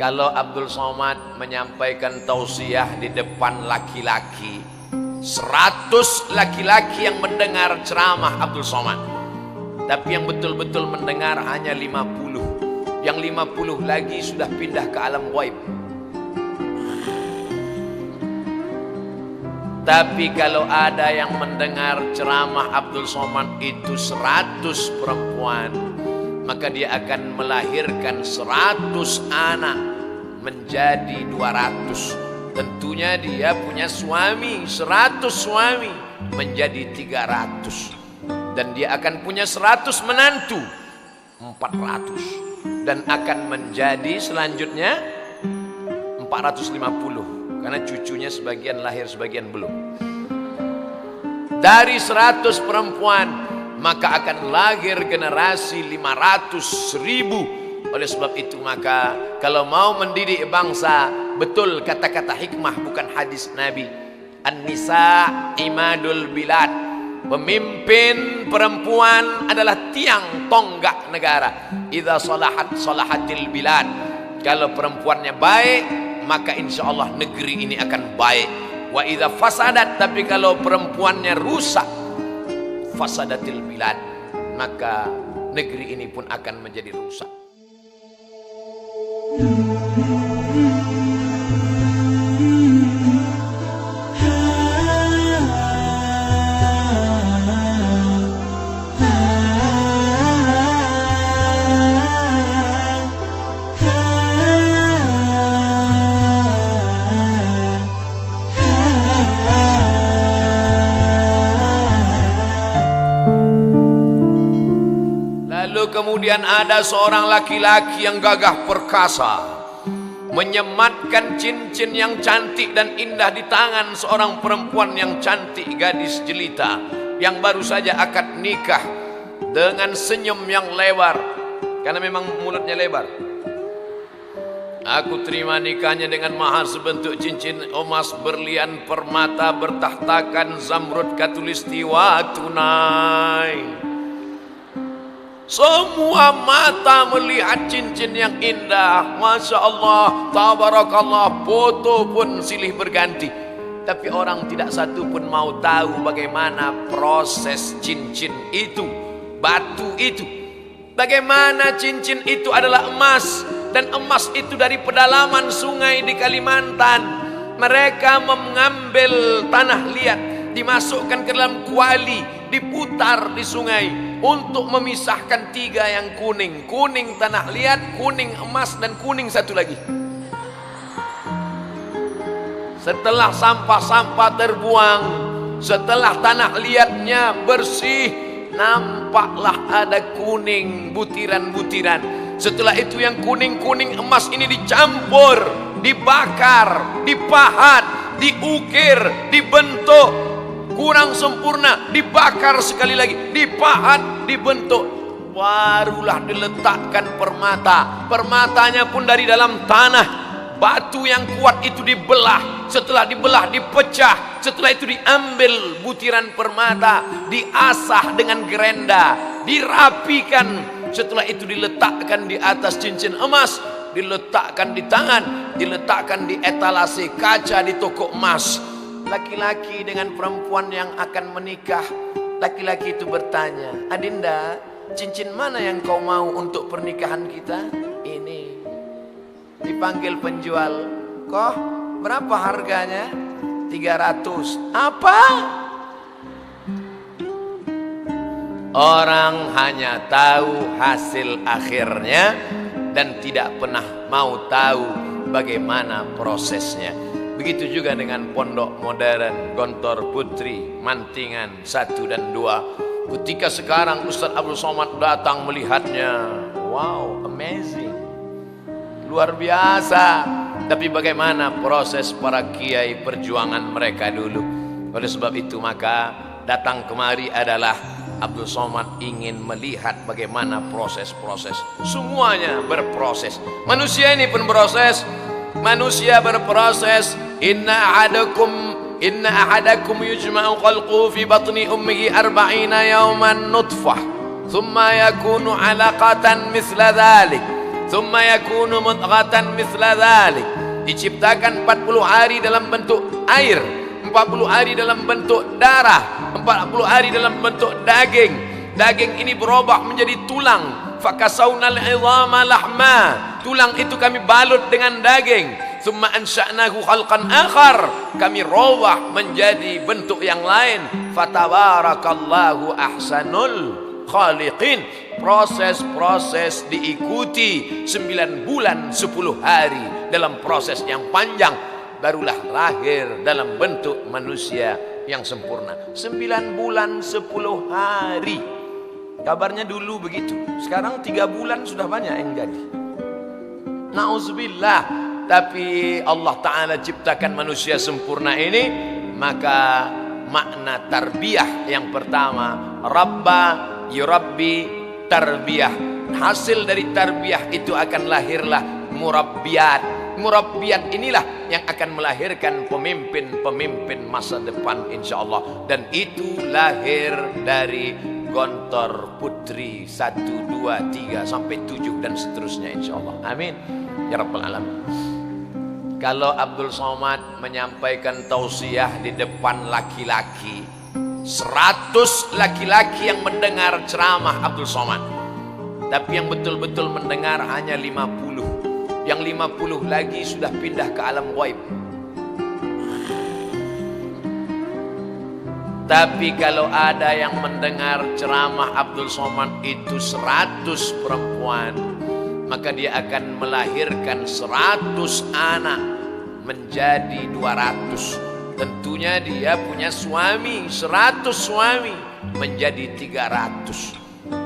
Kalau Abdul Somad menyampaikan tausiah di depan laki-laki, 100 laki-laki yang mendengar ceramah Abdul Somad, tapi yang betul-betul mendengar hanya 50. Yang 50 lagi sudah pindah ke alam ghaib. Tapi kalau ada yang mendengar ceramah Abdul Somad itu 100 perempuan, maka dia akan melahirkan 100 anak menjadi 200. Tentunya dia punya suami, 100 suami menjadi 300. Dan dia akan punya 100 menantu, 400. Dan akan menjadi selanjutnya 450. Karena cucunya sebagian lahir, sebagian belum. Dari 100 perempuan, maka akan lahir generasi 500 ribu. Oleh sebab itu maka kalau mau mendidik bangsa, betul kata-kata hikmah bukan hadis Nabi. An-nisa imadul bilad. Pemimpin perempuan adalah tiang tonggak negara. Idza salahat salahatil bilad. Kalau perempuannya baik, maka insya Allah negeri ini akan baik. Wa idza fasadat, tapi kalau perempuannya rusak, fasadatil bilad, maka negeri ini pun akan menjadi rusak. Kemudian ada seorang laki-laki yang gagah perkasa menyematkan cincin yang cantik dan indah di tangan seorang perempuan yang cantik, gadis jelita yang baru saja akad nikah, dengan senyum yang lebar, karena memang mulutnya lebar. Aku terima nikahnya dengan mahar sebentuk cincin emas berlian permata bertahtakan zamrud katulistiwa tunai. Semua mata melihat cincin yang indah, Masya Allah, tabarakallah, foto pun silih berganti. Tapi orang tidak satu pun mau tahu bagaimana proses cincin itu, batu itu. Bagaimana cincin itu adalah emas, dan emas itu dari pedalaman sungai di Kalimantan. Mereka mengambil tanah liat, dimasukkan ke dalam kuali, diputar di sungai untuk memisahkan 3 yang kuning. Kuning tanah liat, kuning emas, dan kuning satu lagi. Setelah sampah-sampah terbuang, setelah tanah liatnya bersih, nampaklah ada kuning butiran-butiran. Setelah itu yang kuning-kuning emas ini dicampur, dibakar, dipahat, diukir, dibentuk. Kurang sempurna, dibakar sekali lagi, dipahat, dibentuk, barulah diletakkan permata. Permatanya pun dari dalam tanah. Batu yang kuat itu dibelah, setelah dibelah dipecah, setelah itu diambil butiran permata, diasah dengan gerenda, dirapikan, setelah itu diletakkan di atas cincin emas, diletakkan di tangan, diletakkan di etalase kaca di toko emas. Laki-laki dengan perempuan yang akan menikah, laki-laki itu bertanya, "Adinda, cincin mana yang kau mau untuk pernikahan kita?" Ini. Dipanggil penjual, "Kok berapa harganya?" 300. Apa? Orang hanya tahu hasil akhirnya dan tidak pernah mau tahu bagaimana prosesnya. Begitu juga dengan pondok modern Gontor Putri Mantingan 1 dan 2. Ketika sekarang Ustaz Abdul Somad datang melihatnya, wow, amazing, luar biasa. Tapi bagaimana proses para kiai perjuangan mereka dulu. Oleh sebab itu maka datang kemari adalah Abdul Somad ingin melihat bagaimana proses-proses. Semuanya berproses. Manusia ini pun proses. Manusia berproses. Inna ahadakum yujma'u khalquhu fi batni ummihi 40 yawman nutfah thumma yakunu 'alaqatan mithla dhalik. Tsumma yakunu mudghatan mithla dzalik. Diciptakan 40 hari dalam bentuk air, 40 hari dalam bentuk darah, 40 hari dalam bentuk daging. Daging ini berubah menjadi tulang. Fakasawnal 'idhama lahma. Tulang itu kami balut dengan daging. Tsumma ansha'nahu khalqan akhar. Kami robah menjadi bentuk yang lain. Fatabarakallahu ahsanul khaliqin. Proses-proses diikuti 9 bulan 10 hari dalam proses yang panjang, barulah lahir dalam bentuk manusia yang sempurna. 9 bulan 10 hari. Kabarnya dulu begitu. Sekarang 3 bulan sudah banyak yang jadi. Nauzubillah. Tapi Allah Ta'ala ciptakan manusia sempurna ini, maka makna tarbiyah yang pertama, Rabba yurabbi tarbiyah. Hasil dari tarbiyah itu akan lahirlah murabbiyat. Murabbiyat inilah yang akan melahirkan pemimpin-pemimpin masa depan insyaallah. Dan itu lahir dari Gontor Putri 1, 2, 3 sampai 7 dan seterusnya insyaallah. Amin ya rabbal alamin. Kalau Abdul Somad menyampaikan tausiah di depan laki-laki, 100 laki-laki yang mendengar ceramah Abdul Somad, tapi yang betul-betul mendengar hanya 50. Yang 50 lagi sudah pindah ke alam ghaib. Tapi kalau ada yang mendengar ceramah Abdul Somad itu 100 perempuan, maka dia akan melahirkan 100 anak menjadi 200. Tentunya dia punya suami, 100 suami menjadi 300.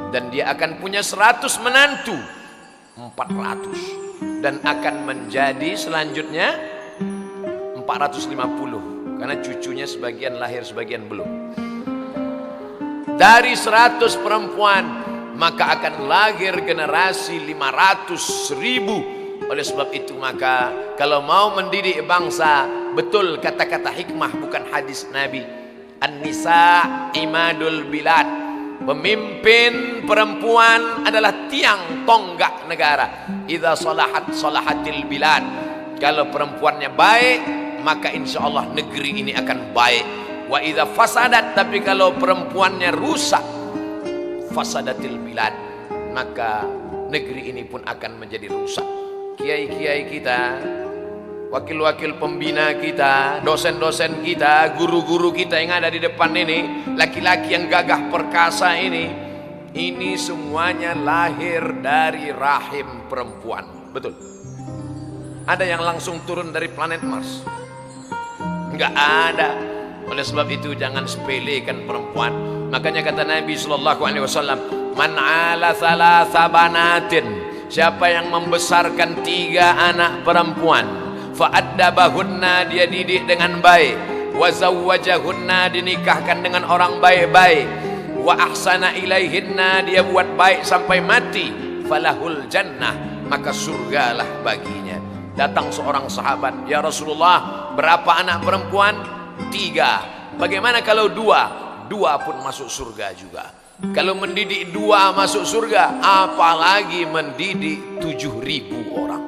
Dan dia akan punya 100 menantu, 400. Dan akan menjadi selanjutnya 450. Karena cucunya sebagian lahir, sebagian belum. Dari 100 perempuan, maka akan lahir generasi 500.000. Oleh sebab itu maka kalau mau mendidik bangsa, betul kata-kata hikmah bukan hadis Nabi. An-nisa imadul bilad. Pemimpin perempuan adalah tiang tonggak negara. Idza salahat salahatil bilad. Kalau perempuannya baik, maka insya Allah negeri ini akan baik. Wa idza fasadat, tapi kalau perempuannya rusak, fasadatil bilad, maka negeri ini pun akan menjadi rusak. Kiai-kiai kita, wakil-wakil pembina kita, dosen-dosen kita, guru-guru kita yang ada di depan ini, laki-laki yang gagah perkasa ini semuanya lahir dari rahim perempuan. Betul. Ada yang langsung turun dari planet Mars? Enggak ada. Oleh sebab itu jangan sepelekan perempuan. Makanya kata Nabi SAW, man ala thalatha banatin, siapa yang membesarkan 3 anak perempuan, fa'addabahunna, dia didik dengan baik, wa zawwajahunna, dinikahkan dengan orang baik-baik, wa ahsana ilaihinna, dia buat baik sampai mati, falahul jannah, maka surgalah baginya. Datang seorang sahabat, ya Rasulullah, berapa anak perempuan? 3. Bagaimana kalau 2? 2 pun masuk surga juga. Kalau mendidik 2 masuk surga, apalagi mendidik 7.000 orang.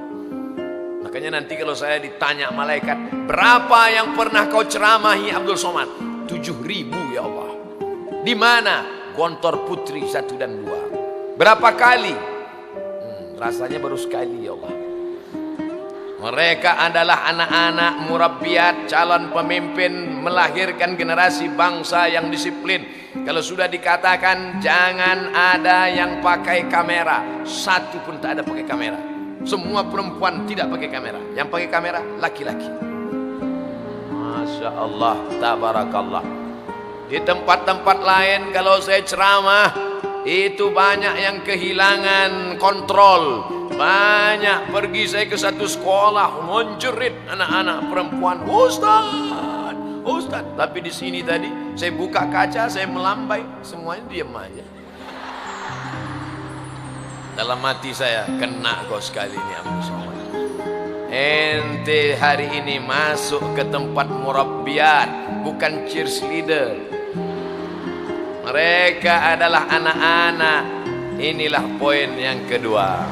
Makanya nanti kalau saya ditanya malaikat, berapa yang pernah kau ceramahi Abdul Somad? 7.000 ya Allah. Di mana? Gontor Putri 1 dan 2. Berapa kali? Rasanya baru sekali ya Allah. Mereka adalah anak-anak murabbiyat, calon pemimpin, melahirkan generasi bangsa yang disiplin. Kalau sudah dikatakan jangan ada yang pakai kamera, 1 pun tak ada pakai kamera. Semua perempuan tidak pakai kamera. Yang pakai kamera laki-laki. Masya Allah, tabarakallah. Di tempat-tempat lain kalau saya ceramah, itu banyak yang kehilangan kontrol. Banyak pergi saya ke satu sekolah menjerit anak-anak perempuan, Ustaz. Tapi di sini tadi saya buka kaca, saya melambai, semuanya diam aja. Dalam hati saya, kena kau sekali ini Abdul Somad. Ente hari ini masuk ke tempat murabbiyat, bukan cheerleader. Mereka adalah anak-anak. Inilah poin yang kedua.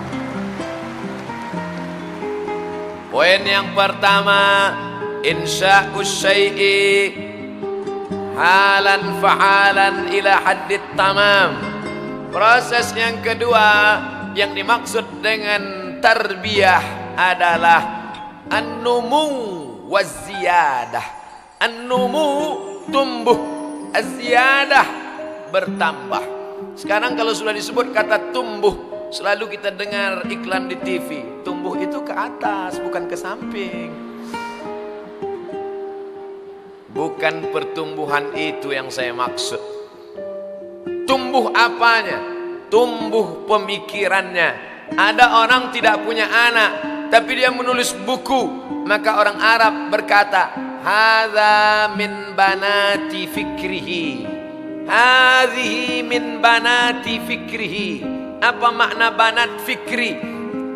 Poin yang pertama, insya'us syai'i halan fa'alan ila haddit tamam. Proses yang kedua yang dimaksud dengan tarbiyah adalah an-numu waz-ziyadah. An-numu tumbuh, az-ziyadah bertambah. Sekarang kalau sudah disebut kata tumbuh, selalu kita dengar iklan di TV. Tumbuh itu ke atas, bukan ke samping. Bukan pertumbuhan itu yang saya maksud. Tumbuh apanya? Tumbuh pemikirannya. Ada orang tidak punya anak, tapi dia menulis buku. Maka orang Arab berkata, hadza min banati fikrihi. Hadhihi min banati fikrihi. Apa makna banat fikri?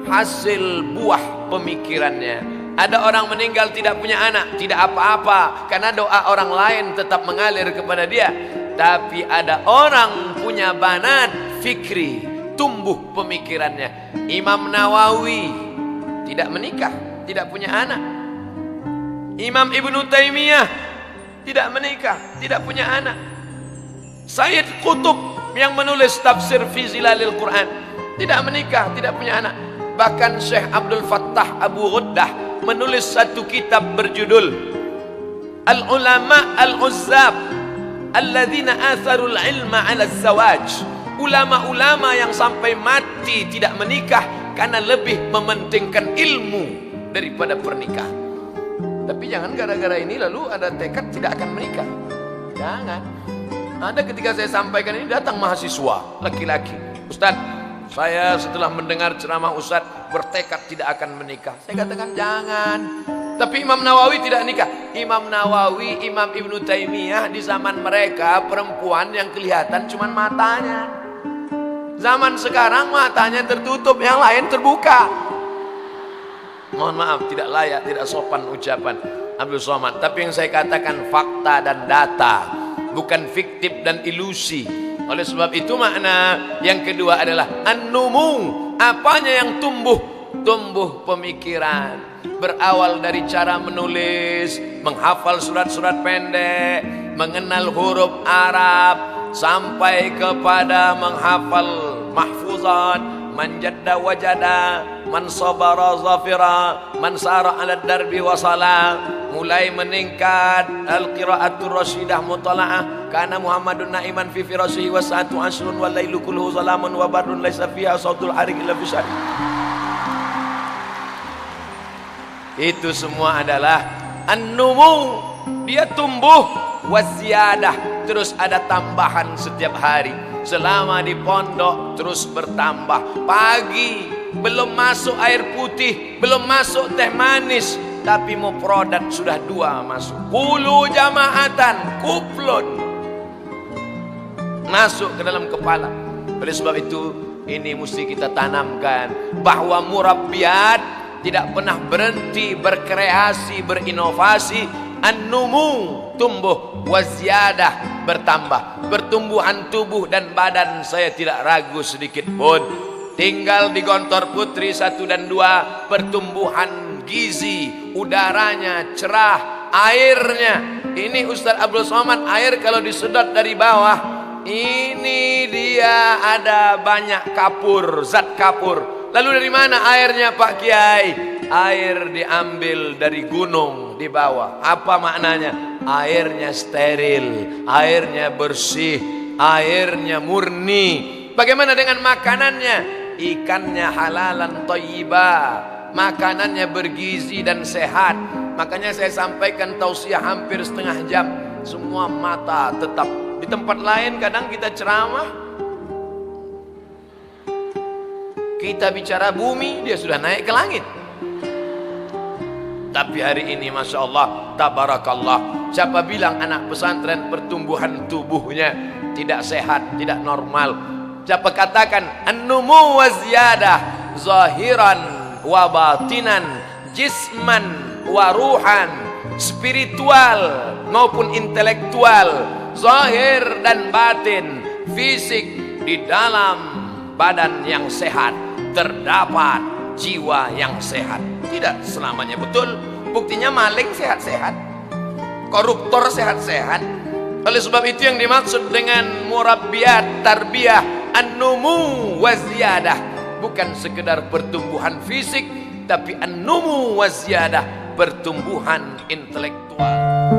Hasil buah pemikirannya. Ada orang meninggal tidak punya anak, tidak apa-apa, karena doa orang lain tetap mengalir kepada dia. Tapi ada orang punya banat fikri, tumbuh pemikirannya. Imam Nawawi tidak menikah, tidak punya anak. Imam Ibnu Taimiyah tidak menikah, tidak punya anak. Sayyid Qutb yang menulis tafsir fi zilalil Quran tidak menikah, tidak punya anak. Bahkan Syekh Abdul Fattah Abu Ghuddah menulis satu kitab berjudul Al-Ulama Al-Uzzab Alladzina Atharul Ilma Ala Zawaj. Ulama-ulama yang sampai mati tidak menikah karena lebih mementingkan ilmu daripada pernikahan. Tapi jangan gara-gara ini lalu ada tekad tidak akan menikah. Jangan. Ada ketika saya sampaikan ini datang mahasiswa laki-laki, Ustaz, saya setelah mendengar ceramah Ustaz bertekad tidak akan menikah. Saya katakan jangan. Tapi Imam Nawawi tidak nikah. Imam Nawawi, Imam Ibnu Taimiyah di zaman mereka perempuan yang kelihatan cuma matanya. Zaman sekarang matanya tertutup, yang lain terbuka. Mohon maaf, tidak layak, tidak sopan ucapan Abdul Somad. Tapi yang saya katakan fakta dan data, bukan fiktif dan ilusi. Oleh sebab itu makna yang kedua adalah an-numu. Apanya yang tumbuh? Tumbuh pemikiran. Berawal dari cara menulis, menghafal surat-surat pendek, mengenal huruf Arab, sampai kepada menghafal mahfuzat, man jadda wajada, man sabara zafira, man sara ala darbi wasala. Mulai meningkat al-qiraatul rasyidah mutala'ah, kana Muhammadun na'iman fi firasyihi wa sa'atu asrun wa lailu kulluhu salamun wa barrun laisa fiha sautul harik illa fisari. Itu semua adalah an-numu. Dia tumbuh waziyadah, terus ada tambahan setiap hari. Selama di pondok terus bertambah. Pagi belum masuk air putih, belum masuk teh manis, tapi mau produk sudah 2 masuk. Kulu jamaatan, kuplon masuk ke dalam kepala. Oleh sebab itu ini mesti kita tanamkan bahwa murabbiyat tidak pernah berhenti berkreasi, berinovasi. An-numu, tumbuh, waziyadah, bertambah. Pertumbuhan tubuh dan badan saya tidak ragu sedikit pun. Tinggal di Gontor Putri 1 dan 2, pertumbuhan gizi, udaranya cerah, airnya. Ini Ustaz Abdul Somad, air kalau disedot dari bawah, ini dia ada banyak kapur, zat kapur. Lalu dari mana airnya Pak Kiai? Air diambil dari gunung di bawah. Apa maknanya? Airnya steril, airnya bersih, airnya murni. Bagaimana dengan makanannya? Ikannya halalan thayyibah, makanannya bergizi dan sehat. Makanya saya sampaikan tausiah hampir setengah jam. Semua mata tetap. Di tempat lain kadang kita ceramah, kita bicara bumi, dia sudah naik ke langit. Tapi hari ini Masya Allah, tabarakallah, siapa bilang anak pesantren pertumbuhan tubuhnya tidak sehat, tidak normal? Siapa katakan an-numu wa ziyadah zahiran wa batinan, jisman wa ruhan, spiritual maupun intelektual, zahir dan batin, fisik di dalam badan yang sehat, terdapat jiwa yang sehat. Tidak selamanya betul. Buktinya maling sehat-sehat, koruptor sehat-sehat. Oleh sebab itu yang dimaksud dengan murabbiyat tarbiyah an-numu wa ziyadah, bukan sekedar pertumbuhan fisik, tapi an-numu wa ziyadah, pertumbuhan intelektual.